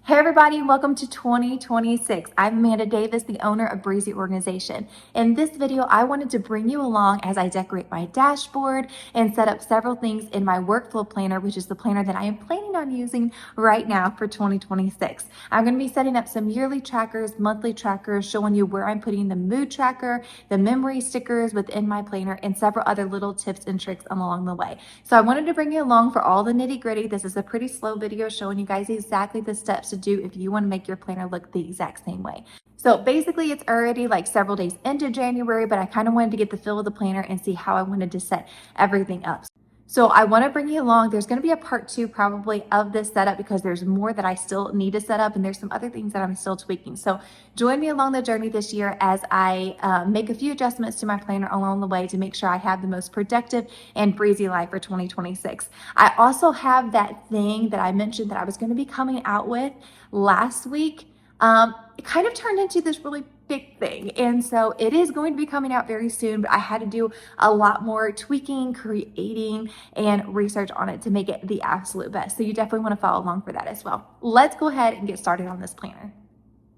Hey everybody, welcome to 2026. I'm Amanda Davis, the owner of Breezy Organization. In this video, I wanted to bring you along as I decorate my dashboard and set up several things in my workflow planner, which is the planner that I am planning on using right now for 2026. I'm going to be setting up some yearly trackers, monthly trackers, showing you where I'm putting the mood tracker, the memory stickers within my planner, and several other little tips and tricks along the way. So I wanted to bring you along for all the nitty gritty. This is a pretty slow video showing you guys exactly the steps to do if you want to make your planner look the exact same way. So basically it's already like several days into January, but I kind of wanted to get the feel of the planner and see how I wanted to set everything up. So I want to bring you along. There's going to be a part 2 probably of this setup because there's more that I still need to set up and there's some other things that I'm still tweaking. So join me along the journey this year as I make a few adjustments to my planner along the way to make sure I have the most productive and breezy life for 2026. I also have that thing that I mentioned that I was going to be coming out with last week. It kind of turned into this really big thing. And so it is going to be coming out very soon, but I had to do a lot more tweaking, creating, and research on it to make it the absolute best. So you definitely want to follow along for that as well. Let's go ahead and get started on this planner.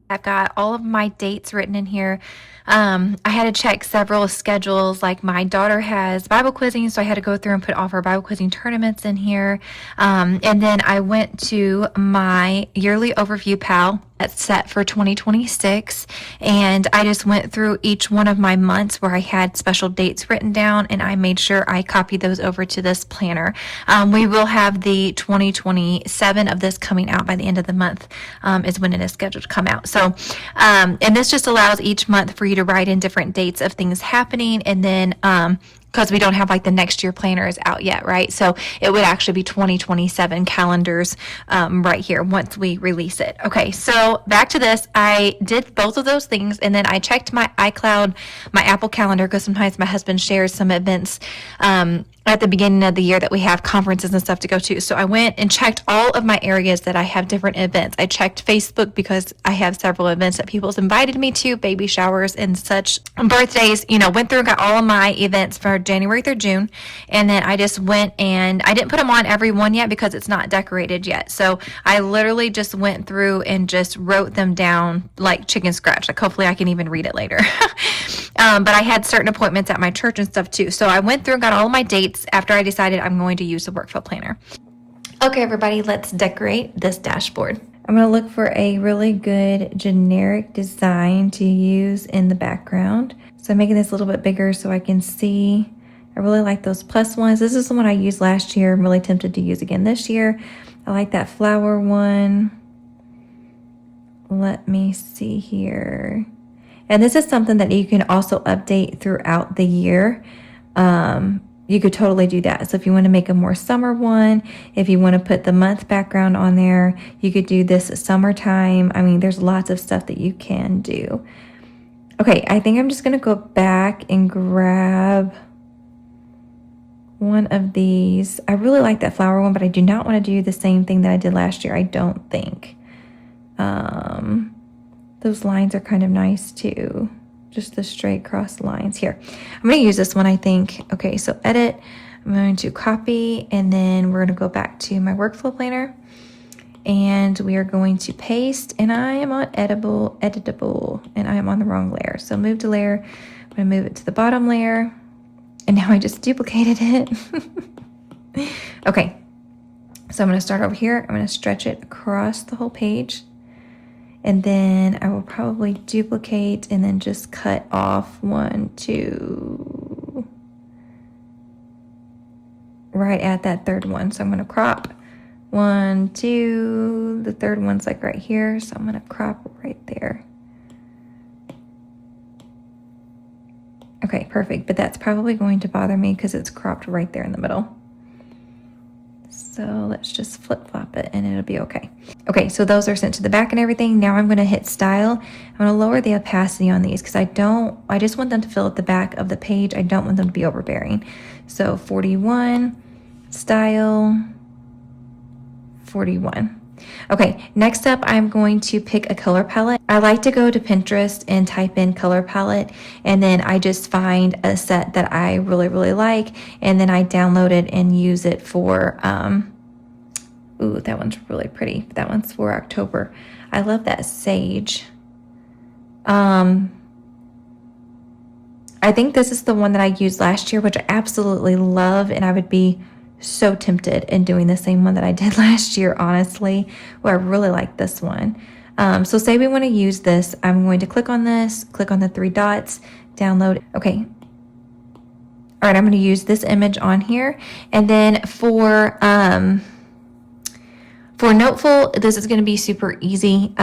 I've got all of my dates written in here. I had to check several schedules, like my daughter has Bible quizzing, so I had to go through and put all of her Bible quizzing tournaments in here. And then I went to my yearly overview pal that's set for 2026, and I just went through each one of my months where I had special dates written down, and I made sure I copied those over to this planner. We will have the 2027 of this coming out by the end of the month, is when it is scheduled to come out. So, and this just allows each month for you to write in different dates of things happening, and then, because we don't have like the next year planners out yet, right? So it would actually be 2027 calendars right here once we release it. Okay, so back to this. I did both of those things, and then I checked my iCloud, my Apple Calendar, because sometimes my husband shares some events at the beginning of the year that we have conferences and stuff to go to. So I went and checked all of my areas that I have different events. I checked Facebook because I have several events that people's invited me to, baby showers and such, birthdays, went through and got all of my events for January through June. And then I just went and I didn't put them on every one yet because it's not decorated yet. So I literally just went through and just wrote them down like chicken scratch. Like hopefully I can even read it later. But I had certain appointments at my church and stuff too. So I went through and got all of my dates after I decided I'm going to use the workflow planner. Okay, everybody, let's decorate this dashboard. I'm going to look for a really good generic design to use in the background. So I'm making this a little bit bigger so I can see. I really like those plus ones. This is the one I used last year. I'm really tempted to use again this year. I like that flower one. Let me see here. And this is something that you can also update throughout the year. You could totally do that. So if you want to make a more summer one, if you want to put the month background on there, you could do this summertime. I mean, there's lots of stuff that you can do. Okay, I think I'm just going to go back and grab one of these. I really like that flower one, but I do not want to do the same thing that I did last year, I don't think. Those lines are kind of nice too. Just the straight cross lines here. I'm going to use this one, I think. Okay, so edit. I'm going to copy, and then we're going to go back to my workflow planner, and we are going to paste, and I am on editable, and I am on the wrong layer. So move to layer. I'm going to move it to the bottom layer, and now I just duplicated it. Okay, so I'm going to start over here. I'm going to stretch it across the whole page. And then I will probably duplicate and then just cut off 1, 2, right at that third one. So I'm going to crop 1, 2, the third one's like right here. So I'm going to crop right there. Okay, perfect. But that's probably going to bother me because it's cropped right there in the middle. So let's just flip flop it and it'll be okay. Okay, so those are sent to the back and everything. Now I'm going to hit style. I'm going to lower the opacity on these because I just want them to fill at the back of the page. I don't want them to be overbearing. So 41, style, 41. Okay, next up, I'm going to pick a color palette. I like to go to Pinterest and type in color palette, and then I just find a set that I really, really like, and then I download it and use it for Ooh, that one's really pretty. That one's for October. I love that sage. I think this is the one that I used last year, which I absolutely love, and I would be so tempted in doing the same one that I did last year, honestly. Well, I really like this one. So say we want to use this. I'm going to click on this, click on the 3 dots, download. Okay. All right, I'm going to use this image on here. And then for noteful, this is going to be super easy.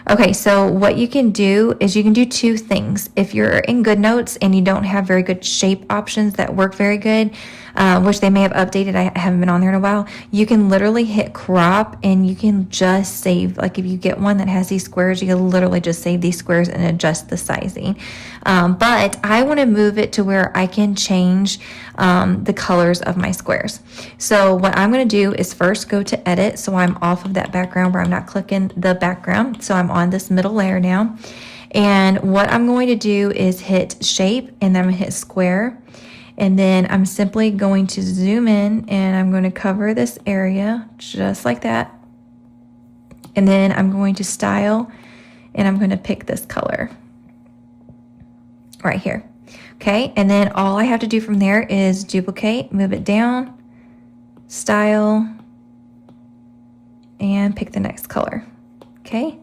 Okay, so what you can do is you can do 2 things. If you're in GoodNotes and you don't have very good shape options that work very good, which they may have updated, I haven't been on there in a while, you can literally hit crop and you can just save. Like if you get one that has these squares, you can literally just save these squares and adjust the sizing. But I want to move it to where I can change the colors of my squares. So what I'm going to do is first go to edit. So I'm off of that background where I'm not clicking the background. So I'm on this middle layer now. And what I'm going to do is hit shape and then I'm going to hit square. And then I'm simply going to zoom in and I'm going to cover this area just like that. And then I'm going to style and I'm going to pick this color right here. Okay, and then all I have to do from there is duplicate, move it down, style, and pick the next color. Okay,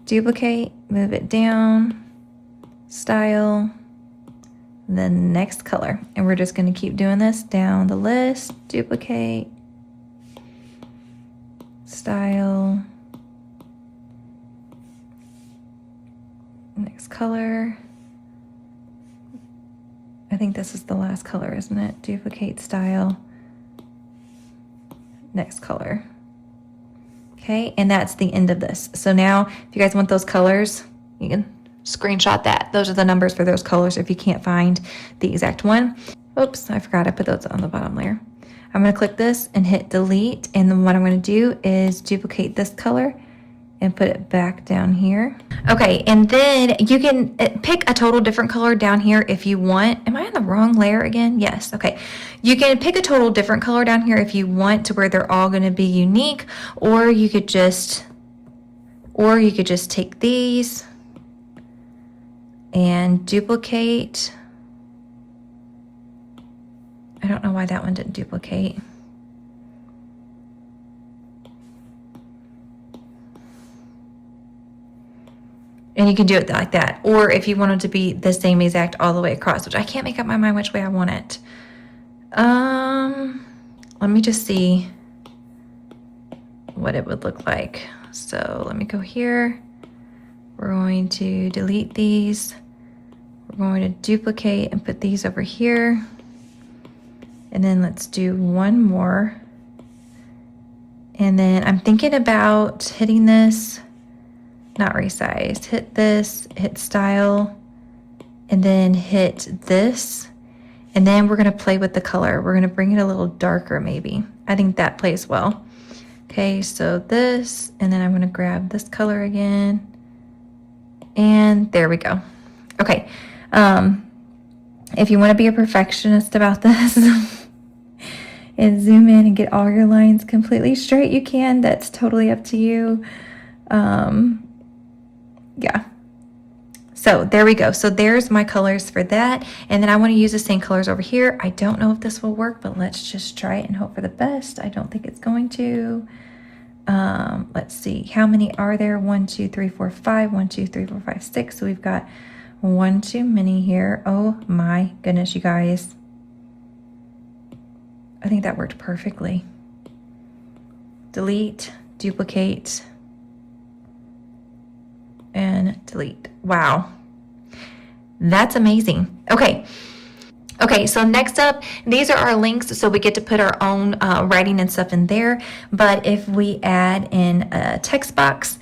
duplicate, move it down, style, the next color. And we're just going to keep doing this down the list, duplicate, style, next color. I think this is the last color, isn't it? Duplicate, style, next color. Okay, and that's the end of this. So now, if you guys want those colors, you can screenshot that. Those are the numbers for those colors if you can't find the exact one. Oops, I forgot I put those on the bottom layer. I'm going to click this and hit delete. And then what I'm going to do is duplicate this color and put it back down here. Okay, and then you can pick a total different color down here if you want. Am I on the wrong layer again? Yes, okay. You can pick a total different color down here if you want to where they're all gonna be unique, or you could just take these and duplicate. I don't know why that one didn't duplicate. And you can do it like that. Or if you want it to be the same exact all the way across, which I can't make up my mind which way I want it. Let me just see what it would look like. So let me go here. We're going to delete these. We're going to duplicate and put these over here. And then let's do one more. And then I'm thinking about hitting this. Not resized, hit this, hit style, and then hit this. And then we're gonna play with the color. We're gonna bring it a little darker maybe. I think that plays well. Okay, so this, and then I'm gonna grab this color again. And there we go. Okay, if you wanna be a perfectionist about this and zoom in and get all your lines completely straight, you can. That's totally up to you. Yeah. So there we go. So there's my colors for that. And then I want to use the same colors over here. I don't know if this will work, but let's just try it and hope for the best. I don't think it's going to. Let's see. How many are there? 1, 2, 3, 4, 5. 1, 2, 3, 4, 5, 6. So we've got one too many here. Oh my goodness, you guys. I think that worked perfectly. Delete, duplicate, and delete. Wow. That's amazing. Okay. Okay, so next up, these are our links, so we get to put our own writing and stuff in there. But if we add in a text box,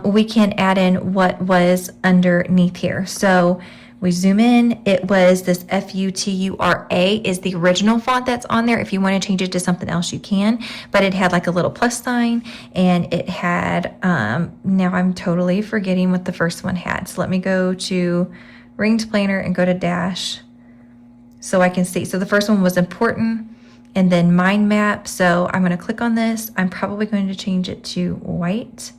we can add in what was underneath here. So we zoom in, it was this F-U-T-U-R-A is the original font that's on there. If you want to change it to something else, you can. But it had like a little plus sign, and it had, now I'm totally forgetting what the first one had. So let me go to Ringed Planner and go to Dash so I can see. So the first one was important, and then mind map. So I'm going to click on this. I'm probably going to change it to white,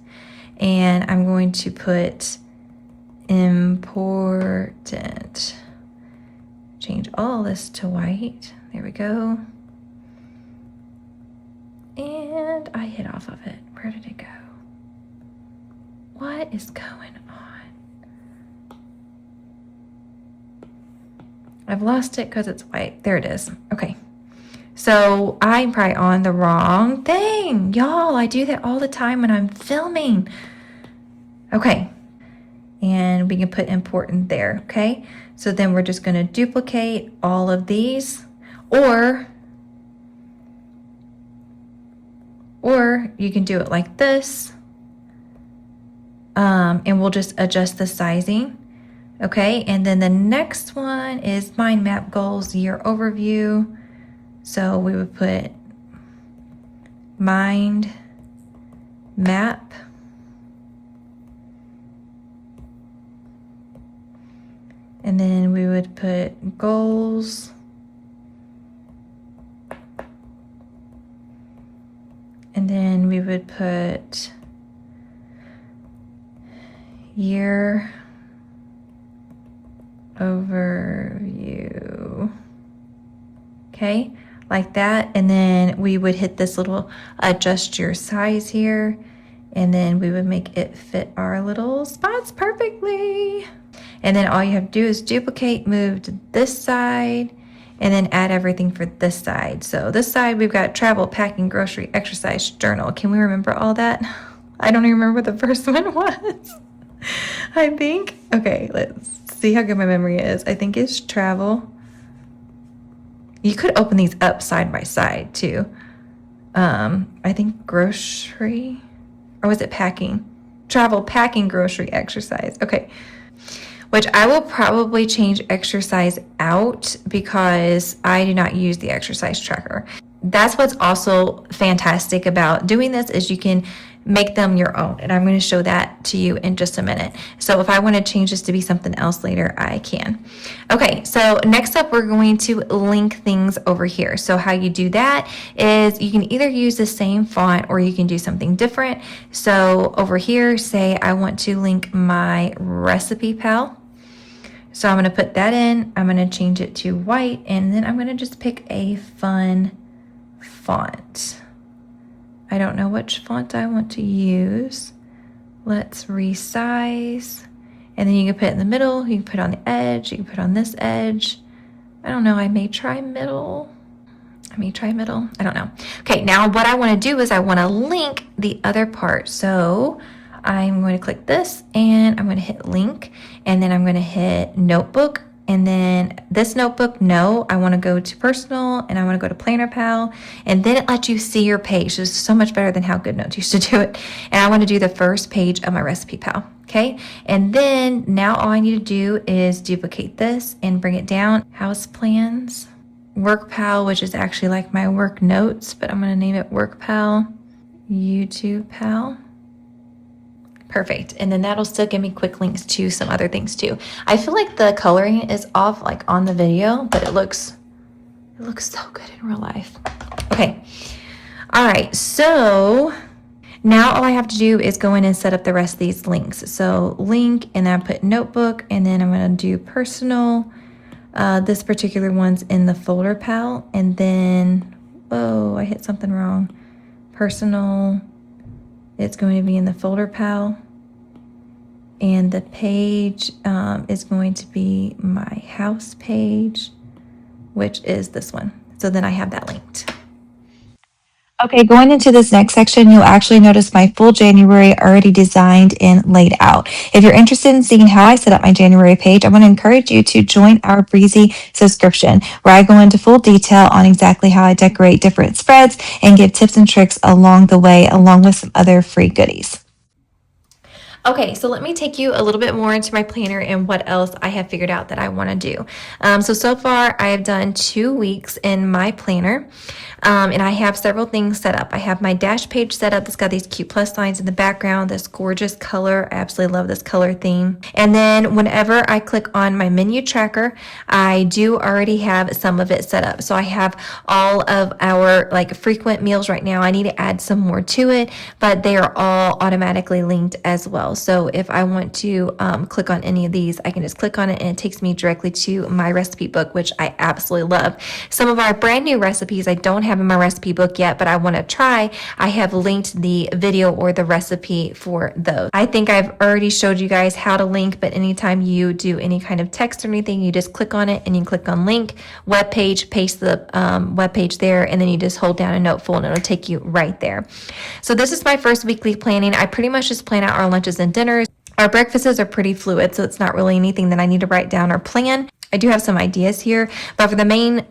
and I'm going to put important. Change all this to white. There we go. And I hit off of it. Where did it go? What is going on? I've lost it because it's white. There it is. Okay. So I'm probably on the wrong thing. Y'all, I do that all the time when I'm filming. Okay. And we can put important there. Okay. So then we're just going to duplicate all of these, or you can do it like this. And we'll just adjust the sizing. Okay. And then the next one is mind map goals year overview. So we would put mind map. And then we would put goals. And then we would put year overview. Okay, like that. And then we would hit this little adjust your size here. And then we would make it fit our little spots perfectly. And then all you have to do is duplicate, move to this side, and then add everything for this side. So this side, we've got travel, packing, grocery, exercise, journal. Can we remember all that? I don't even remember what the first one was. I think, okay, let's see how good my memory is. I think it's travel. You could open these up side by side too. I think grocery, or was it packing? Travel, packing, grocery, exercise. Okay. Which I will probably change exercise out because I do not use the exercise tracker. That's what's also fantastic about doing this is you can make them your own. And I'm going to show that to you in just a minute. So if I want to change this to be something else later, I can. Okay, so next up, we're going to link things over here. So how you do that is you can either use the same font or you can do something different. So over here, say I want to link my recipe pal. So I'm going to put that in, I'm going to change it to white, and then I'm going to just pick a fun font. I don't know which font I want to use. Let's resize. And then you can put it in the middle, you can put it on the edge, you can put it on this edge. I don't know, I may try middle. I don't know. Okay, now what I want to do is I want to link the other part. So I'm going to click this and I'm going to hit link, and then I'm going to hit notebook, and then this notebook, no, I want to go to personal and I want to go to Planner Pal, and then it lets you see your page. This is so much better than how GoodNotes used to do it. And I want to do the first page of my recipe pal. Okay, and then now all I need to do is duplicate this and bring it down. House plans, work pal, which is actually like my work notes, but I'm going to name it work pal, YouTube pal. Perfect. And then that'll still give me quick links to some other things too. I feel like the coloring is off like on the video, but it looks so good in real life. Okay. All right. So now all I have to do is go in and set up the rest of these links. So link, and then I put notebook, and then I'm going to do personal. This particular one's in the folder pal. And then, oh, I hit something wrong. Personal. It's going to be in the folder pal. And the page is going to be my house page, which is this one. So then I have that linked. Okay, going into this next section, you'll actually notice my full January already designed and laid out. If you're interested in seeing how I set up my January page, I want to encourage you to join our Breezy subscription, where I go into full detail on exactly how I decorate different spreads and give tips and tricks along the way, along with some other free goodies. Okay, so let me take you a little bit more into my planner and what else I have figured out that I want to do. So far I have done 2 weeks in my planner, and I have several things set up. I have my dash page set up that's got these cute plus signs in the background, this gorgeous color. I absolutely love this color theme. And then whenever I click on my menu tracker, I do already have some of it set up. So I have all of our like frequent meals right now. I need to add some more to it, but they are all automatically linked as well. So if I want to click on any of these, I can just click on it and it takes me directly to my recipe book, which I absolutely love. Some of our brand new recipes I don't have in my recipe book yet, but I want to try. I have linked the video or the recipe for those. I think I've already showed you guys how to link, but anytime you do any kind of text or anything, you just click on it and you click on link, web page, paste the web page there, and then you just hold down a noteful and it'll take you right there. So this is my first weekly planning. I pretty much just plan out our lunches and dinners. Our breakfasts are pretty fluid, so it's not really anything that I need to write down or plan. I do have some ideas here, but for the main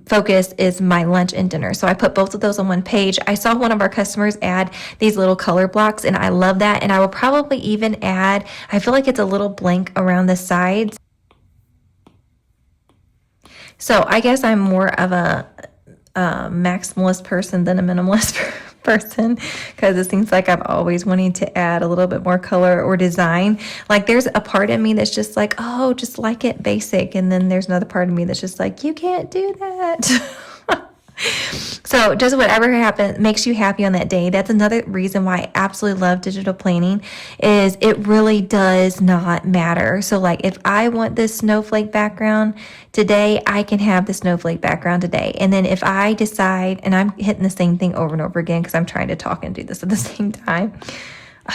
focus is my lunch and dinner. So I put both of those on one page. I saw one of our customers add these little color blocks, and I love that. And I will probably even add, I feel like it's a little blank around the sides. So I guess I'm more of a maximalist person than a minimalist person, because it seems like I'm always wanting to add a little bit more color or design. Like there's a part of me that's just like, oh, just like it basic. And then there's another part of me that's just like, you can't do that. So just whatever happens makes you happy on that day. That's another reason why I absolutely love digital planning, is it really does not matter. So like if I want this snowflake background today, I can have the snowflake background today. And then if I decide, and I'm hitting the same thing over and over again because I'm trying to talk and do this at the same time.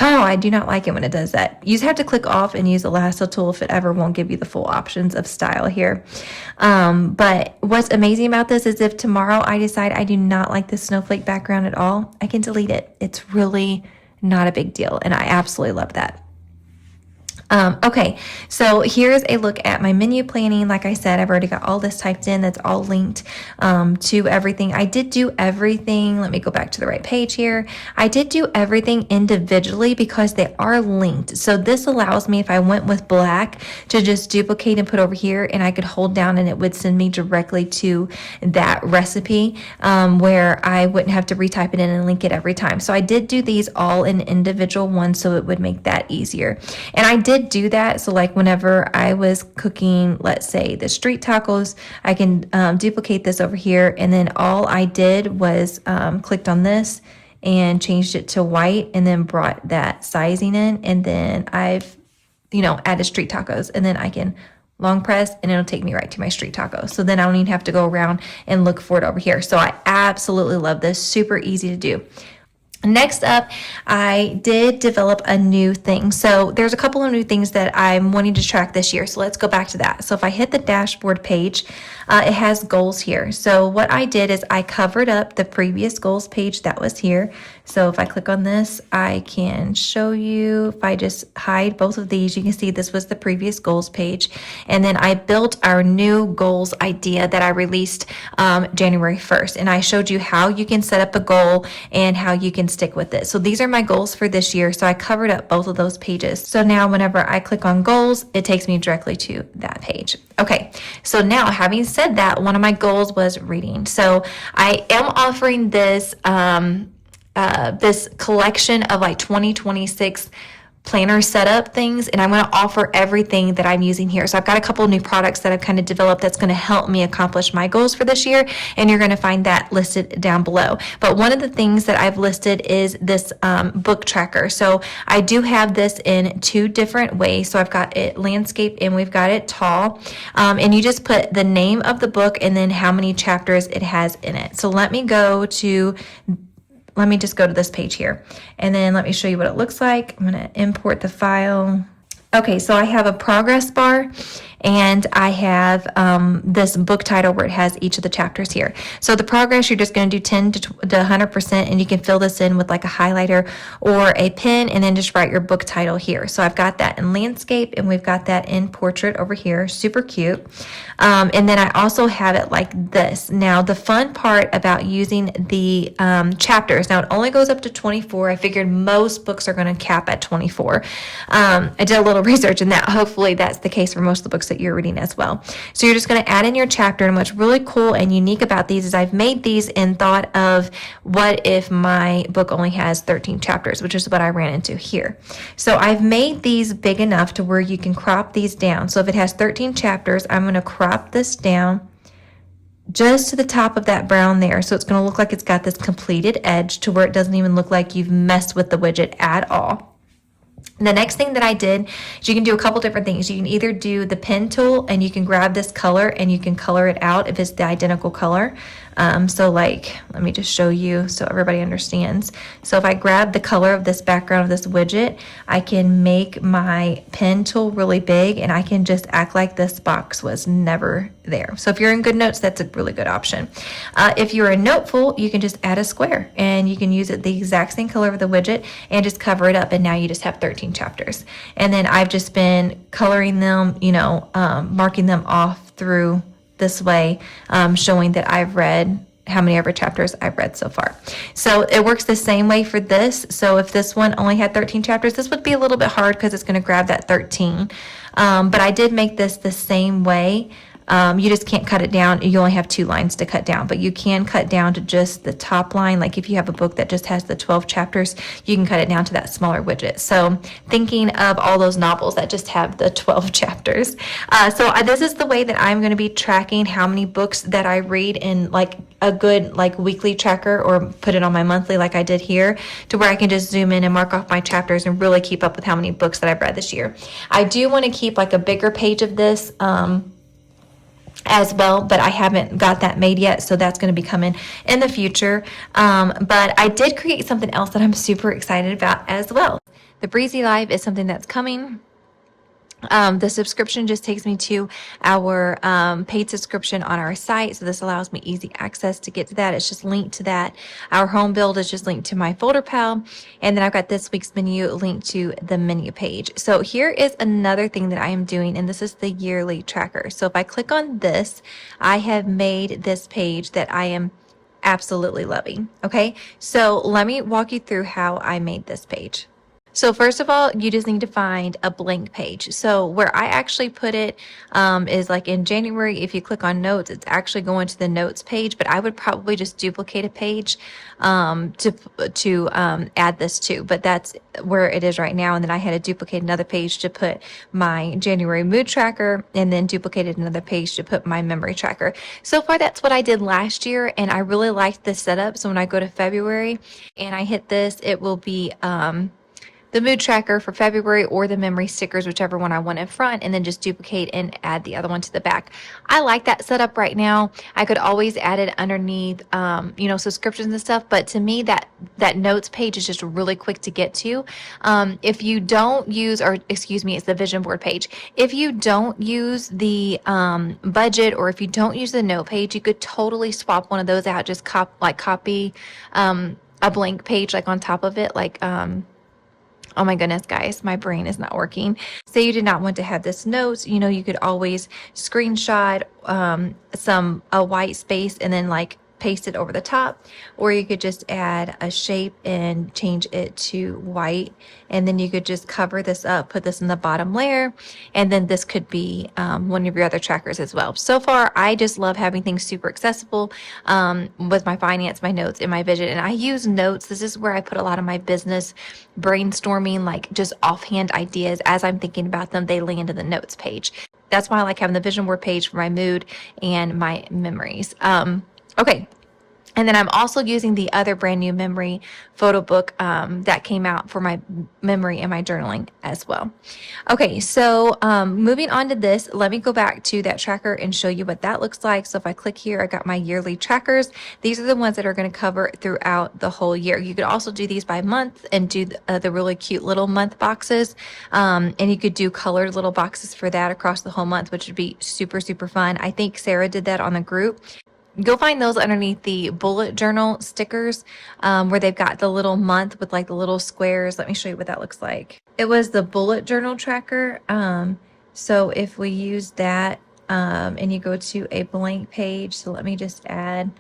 Oh, I do not like it when it does that. You just have to click off and use the lasso tool if it ever won't give you the full options of style here. But what's amazing about this is if tomorrow I decide I do not like this snowflake background at all, I can delete it. It's really not a big deal. And I absolutely love that. Okay, so here's a look at my menu planning. Like I said, I've already got all this typed in. That's all linked to everything. I did do everything. Let me go back to the right page here. I did do everything individually because they are linked. So this allows me, if I went with black, to just duplicate and put over here, and I could hold down and it would send me directly to that recipe where I wouldn't have to retype it in and link it every time. So I did do these all in individual ones so it would make that easier. And I did do that. So like whenever I was cooking, let's say the street tacos, I can duplicate this over here. And then all I did was clicked on this and changed it to white and then brought that sizing in. And then I've, added street tacos, and then I can long press and it'll take me right to my street tacos. So then I don't even have to go around and look for it over here. So I absolutely love this. Super easy to do. Next up, I did develop a new thing. So there's a couple of new things that I'm wanting to track this year. So let's go back to that. So if I hit the dashboard page, it has goals here. So what I did is I covered up the previous goals page that was here. So if I click on this, I can show you. If I just hide both of these, you can see this was the previous goals page. And then I built our new goals idea that I released January 1st. And I showed you how you can set up a goal and how you can stick with it. So these are my goals for this year. So I covered up both of those pages. So now whenever I click on goals, it takes me directly to that page. Okay, so now having said that, one of my goals was reading. So I am offering this this collection of like 2026 planner setup things, and I'm going to offer everything that I'm using here. So I've got a couple of new products that I've kind of developed that's going to help me accomplish my goals for this year, and you're going to find that listed down below. But one of the things that I've listed is this book tracker. So I do have this in 2 different ways. So I've got it landscape and we've got it tall, and you just put the name of the book and then how many chapters it has in it. So let me just go to this page here, and then let me show you what it looks like. I'm going to import the file. Okay, so I have a progress bar, and I have this book title where it has each of the chapters here. So the progress, you're just going to do 10 to 100%, and you can fill this in with like a highlighter or a pen, and then just write your book title here. So I've got that in landscape, and we've got that in portrait over here. Super cute. And then I also have it like this. Now, the fun part about using the chapters, now it only goes up to 24. I figured most books are going to cap at 24. I did a little research in that. Hopefully that's the case for most of the books that you're reading as well. So you're just going to add in your chapter, and what's really cool and unique about these is I've made these in thought of what if my book only has 13 chapters, which is what I ran into here. So I've made these big enough to where you can crop these down. So if it has 13 chapters, I'm going to crop this down just to the top of that brown there. So it's going to look like it's got this completed edge to where it doesn't even look like you've messed with the widget at all. The next thing that I did is you can do a couple different things. You can either do the pen tool, and you can grab this color and you can color it out if it's the identical color. So like, let me just show you so everybody understands. So if I grab the color of this background of this widget, I can make my pen tool really big, and I can just act like this box was never there. So if you're in GoodNotes, that's a really good option. If you're in Noteful, you can just add a square, and you can use it the exact same color of the widget and just cover it up, and now you just have 13 chapters. And then I've just been coloring them, marking them off through this way, showing that I've read how many ever chapters I've read so far. So it works the same way for this. So if this one only had 13 chapters, this would be a little bit hard because it's going to grab that 13. But I did make this the same way. You just can't cut it down. You only have 2 lines to cut down, but you can cut down to just the top line. Like if you have a book that just has the 12 chapters, you can cut it down to that smaller widget. So thinking of all those novels that just have the 12 chapters. This is the way that I'm going to be tracking how many books that I read in like a good like weekly tracker, or put it on my monthly like I did here, to where I can just zoom in and mark off my chapters and really keep up with how many books that I've read this year. I do want to keep like a bigger page of this, as well, but I haven't got that made yet, so that's going to be coming in the future. But I did create something else that I'm super excited about as well. The Breezy Live is something that's coming. The subscription just takes me to our paid subscription on our site. So this allows me easy access to get to that. It's just linked to that. Our home build is just linked to my folder pal. And then I've got this week's menu linked to the menu page. So here is another thing that I am doing, and this is the yearly tracker. So if I click on this, I have made this page that I am absolutely loving. Okay, so let me walk you through how I made this page. So first of all, you just need to find a blank page. So where I actually put it is like in January. If you click on notes, it's actually going to the notes page, but I would probably just duplicate a page to add this to, but that's where it is right now. And then I had to duplicate another page to put my January mood tracker, and then duplicated another page to put my memory tracker. So far, that's what I did last year, and I really liked this setup. So when I go to February and I hit this, it will be the mood tracker for February, or the memory stickers, whichever one I want in front, and then just duplicate and add the other one to the back. I like that setup right now. I could always add it underneath, subscriptions and stuff, but to me, that notes page is just really quick to get to. If you don't use, it's the vision board page. If you don't use the budget, or if you don't use the note page, you could totally swap one of those out. Just copy a blank page like on top of it, oh my goodness, guys, my brain is not working. Say you did not want to have this notes, you could always screenshot a white space and then paste it over the top, or you could just add a shape and change it to white, and then you could just cover this up, put this in the bottom layer, and then this could be one of your other trackers as well. So far, I just love having things super accessible with my finance, my notes, and my vision. And I use notes. This is where I put a lot of my business brainstorming, just offhand ideas. As I'm thinking about them, they land in the notes page. That's why I like having the vision board page for my mood and my memories. Okay, And then I'm also using the other brand new memory photo book that came out for my memory and my journaling as well. Okay, so moving on to this, let me go back to that tracker and show you what that looks like. So if I click here, I got my yearly trackers. These are the ones that are going to cover throughout the whole year. You could also do these by month and do the really cute little month boxes. And you could do colored little boxes for that across the whole month, which would be super, super fun. I think Sarah did that on the group. Go find those underneath the bullet journal stickers where they've got the little month with like the little squares. Let me show you what that looks like. It was the bullet journal tracker. So if we use that and you go to a blank page, so let me just add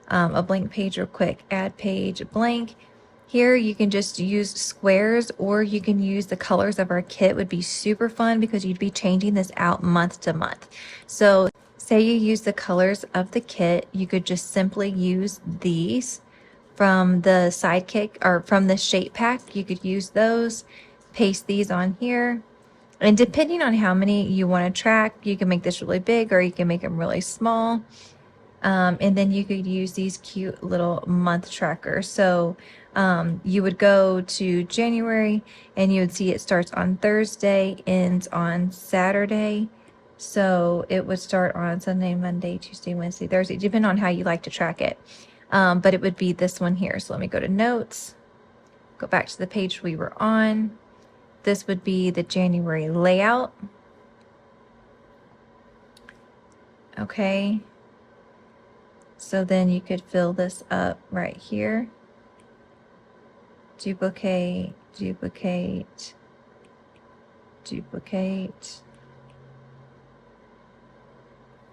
a blank page real quick. Add page blank. Here you can just use squares, or you can use the colors of our kit. Would be super fun because you'd be changing this out month to month. So say you use the colors of the kit, you could just simply use these from the Sidekick or from the shape pack. You could use those, paste these on here. And depending on how many you want to track, you can make this really big or you can make them really small. And then you could use these cute little month trackers. So you would go to January and you would see it starts on Thursday, ends on Saturday. So it would start on Sunday, Monday, Tuesday, Wednesday, Thursday, depending on how you like to track it. But it would be this one here. So let me go to notes, go back to the page we were on. This would be the January layout. Okay. So then you could fill this up right here. Duplicate, duplicate, duplicate.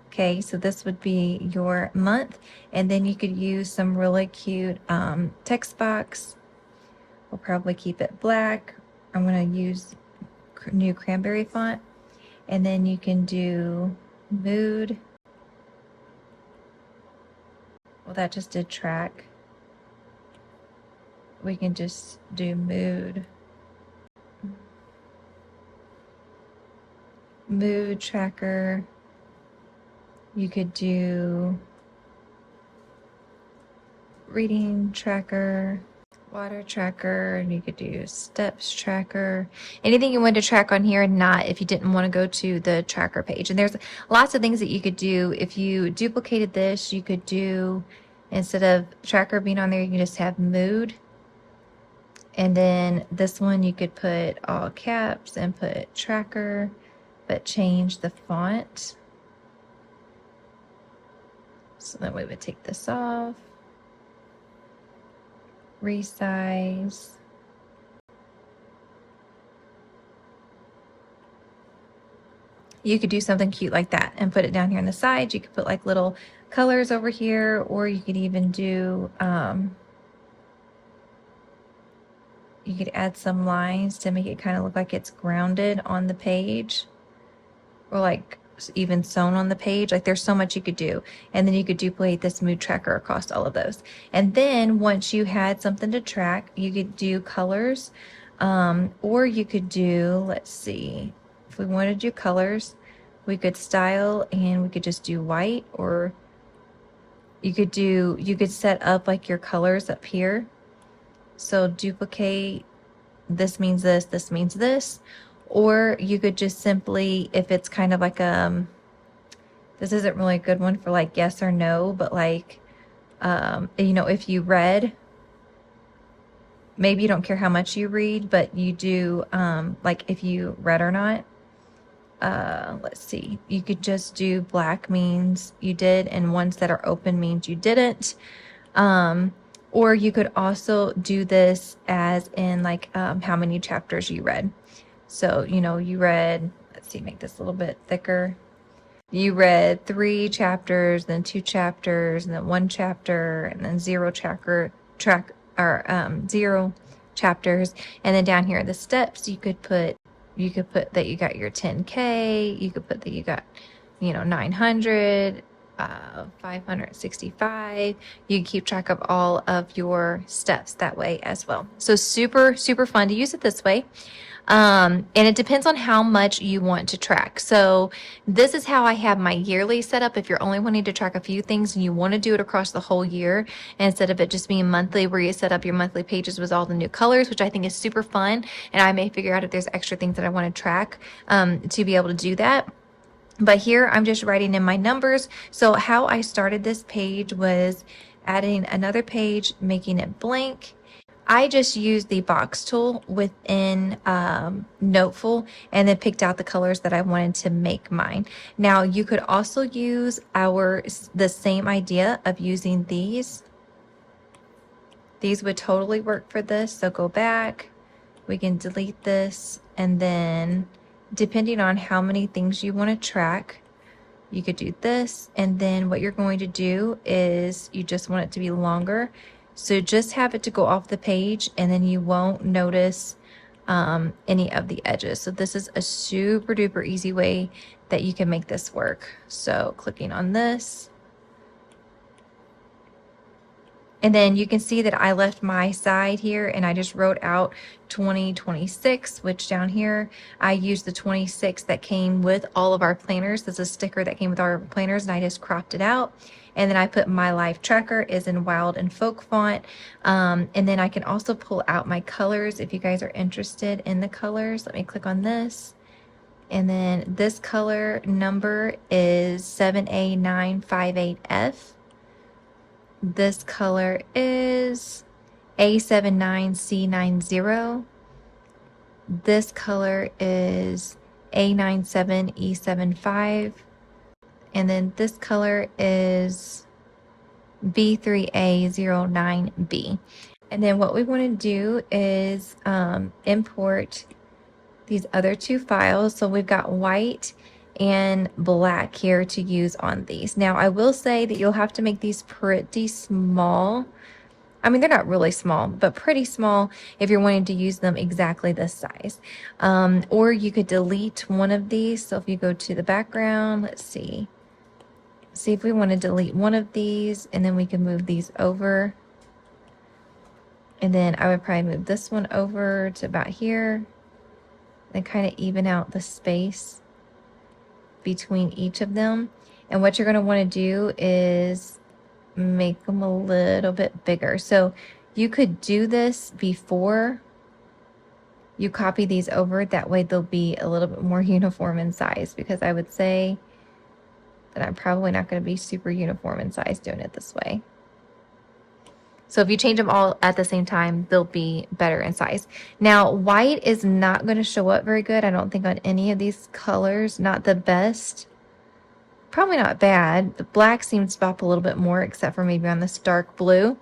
Okay, so this would be your month. And then you could use some really cute text box. We'll probably keep it black. I'm going to use new cranberry font. And then you can do mood. Well, that just did track. We can just do mood. Mood tracker. You could do reading tracker, water tracker, and you could do steps tracker. Anything you want to track on here, not if you didn't want to go to the tracker page. And there's lots of things that you could do. If you duplicated this, you could do, instead of tracker being on there, you can just have mood. And then this one you could put all caps and put tracker, but change the font. So then we would take this off, resize. You could do something cute like that and put it down here on the side. You could put like little colors over here, or you could even do, you could add some lines to make it kind of look like it's grounded on the page, or like even sewn on the page. Like there's so much you could do. And then you could duplicate this mood tracker across all of those. And then once you had something to track, you could do colors, or you could do, let's see, if we wanted to do colors, we could style and we could just do white, or you could set up like your colors up here. So duplicate, this means this, this means this. Or you could just simply, if it's kind of like this isn't really a good one for like yes or no, but like, you know, if you read, maybe you don't care how much you read, but you do, like if you read or not, let's see, you could just do black means you did, and ones that are open means you didn't. Or you could also do this as in like, how many chapters you read. So, you know, you read, let's see, make this a little bit thicker. You read 3 chapters, then 2 chapters, and then 1 chapter, and then 0 chapter, 0 chapters. And then down here, the steps, you could put that you got your 10K. You could put that you got, you know, 900, 565. You can keep track of all of your steps that way as well. So super, super fun to use it this way. And it depends on how much you want to track. So this is how I have my yearly set up. If you're only wanting to track a few things and you want to do it across the whole year, instead of it just being monthly, where you set up your monthly pages with all the new colors, which I think is super fun. And I may figure out if there's extra things that I want to track to be able to do that. But here I'm just writing in my numbers. So how I started this page was adding another page, making it blank. I just used the box tool within Noteful and then picked out the colors that I wanted to make mine. Now you could also use the same idea of using these. These would totally work for this. So go back, we can delete this, and then depending on how many things you want to track, you could do this. And then what you're going to do is you just want it to be longer. So just have it to go off the page, and then you won't notice any of the edges. So this is a super duper easy way that you can make this work. So clicking on this, and then you can see that I left my side here and I just wrote out 2026, which down here I used the 26 that came with all of our planners. There's a sticker that came with our planners and I just cropped it out. And then I put my life tracker is in wild and folk font. And then I can also pull out my colors if you guys are interested in the colors. Let me click on this. And then this color number is 7A958F. This color is A79C90. This color is A97E75. And then this color is B3A09B. And then what we want to do is import these other two files. So we've got white and black here to use on these. Now I will say that you'll have to make these pretty small. I mean, they're not really small, but pretty small if you're wanting to use them exactly this size. Or you could delete one of these. So if you go to the background, let's see if we want to delete one of these, and then we can move these over. And then I would probably move this one over to about here and kind of even out the space between each of them. And what you're going to want to do is make them a little bit bigger. So you could do this before you copy these over. That way they'll be a little bit more uniform in size, because I would say that I'm probably not going to be super uniform in size doing it this way. So if you change them all at the same time, they'll be better in size. Now, white is not going to show up very good, I don't think, on any of these colors. Not the best. Probably not bad. The black seems to pop a little bit more, except for maybe on this dark blue.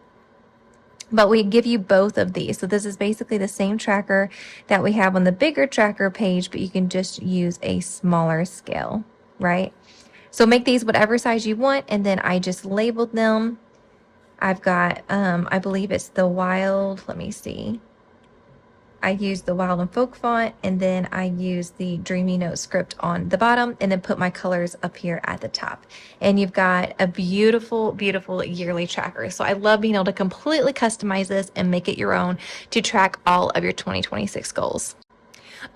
But we give you both of these. So this is basically the same tracker that we have on the bigger tracker page, but you can just use a smaller scale, right? So make these whatever size you want, and then I just labeled them. I've got, I believe it's the wild, let me see. I used the wild and folk font, and then I used the dreamy note script on the bottom, and then put my colors up here at the top. And you've got a beautiful, beautiful yearly tracker. So I love being able to completely customize this and make it your own to track all of your 2026 goals.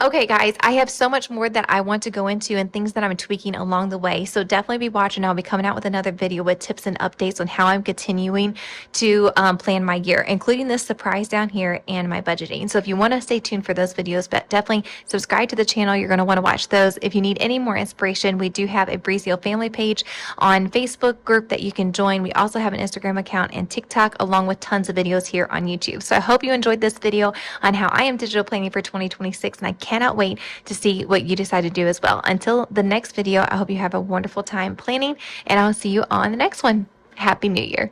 Okay, guys, I have so much more that I want to go into and things that I'm tweaking along the way. So definitely be watching. I'll be coming out with another video with tips and updates on how I'm continuing to plan my year, including this surprise down here and my budgeting. So if you want to stay tuned for those videos, but definitely subscribe to the channel. You're going to want to watch those. If you need any more inspiration, we do have a Breezeal family page on Facebook group that you can join. We also have an Instagram account and TikTok, along with tons of videos here on YouTube. So I hope you enjoyed this video on how I am digital planning for 2026, and I cannot wait to see what you decide to do as well. Until the next video, I hope you have a wonderful time planning, and I'll see you on the next one. Happy New Year.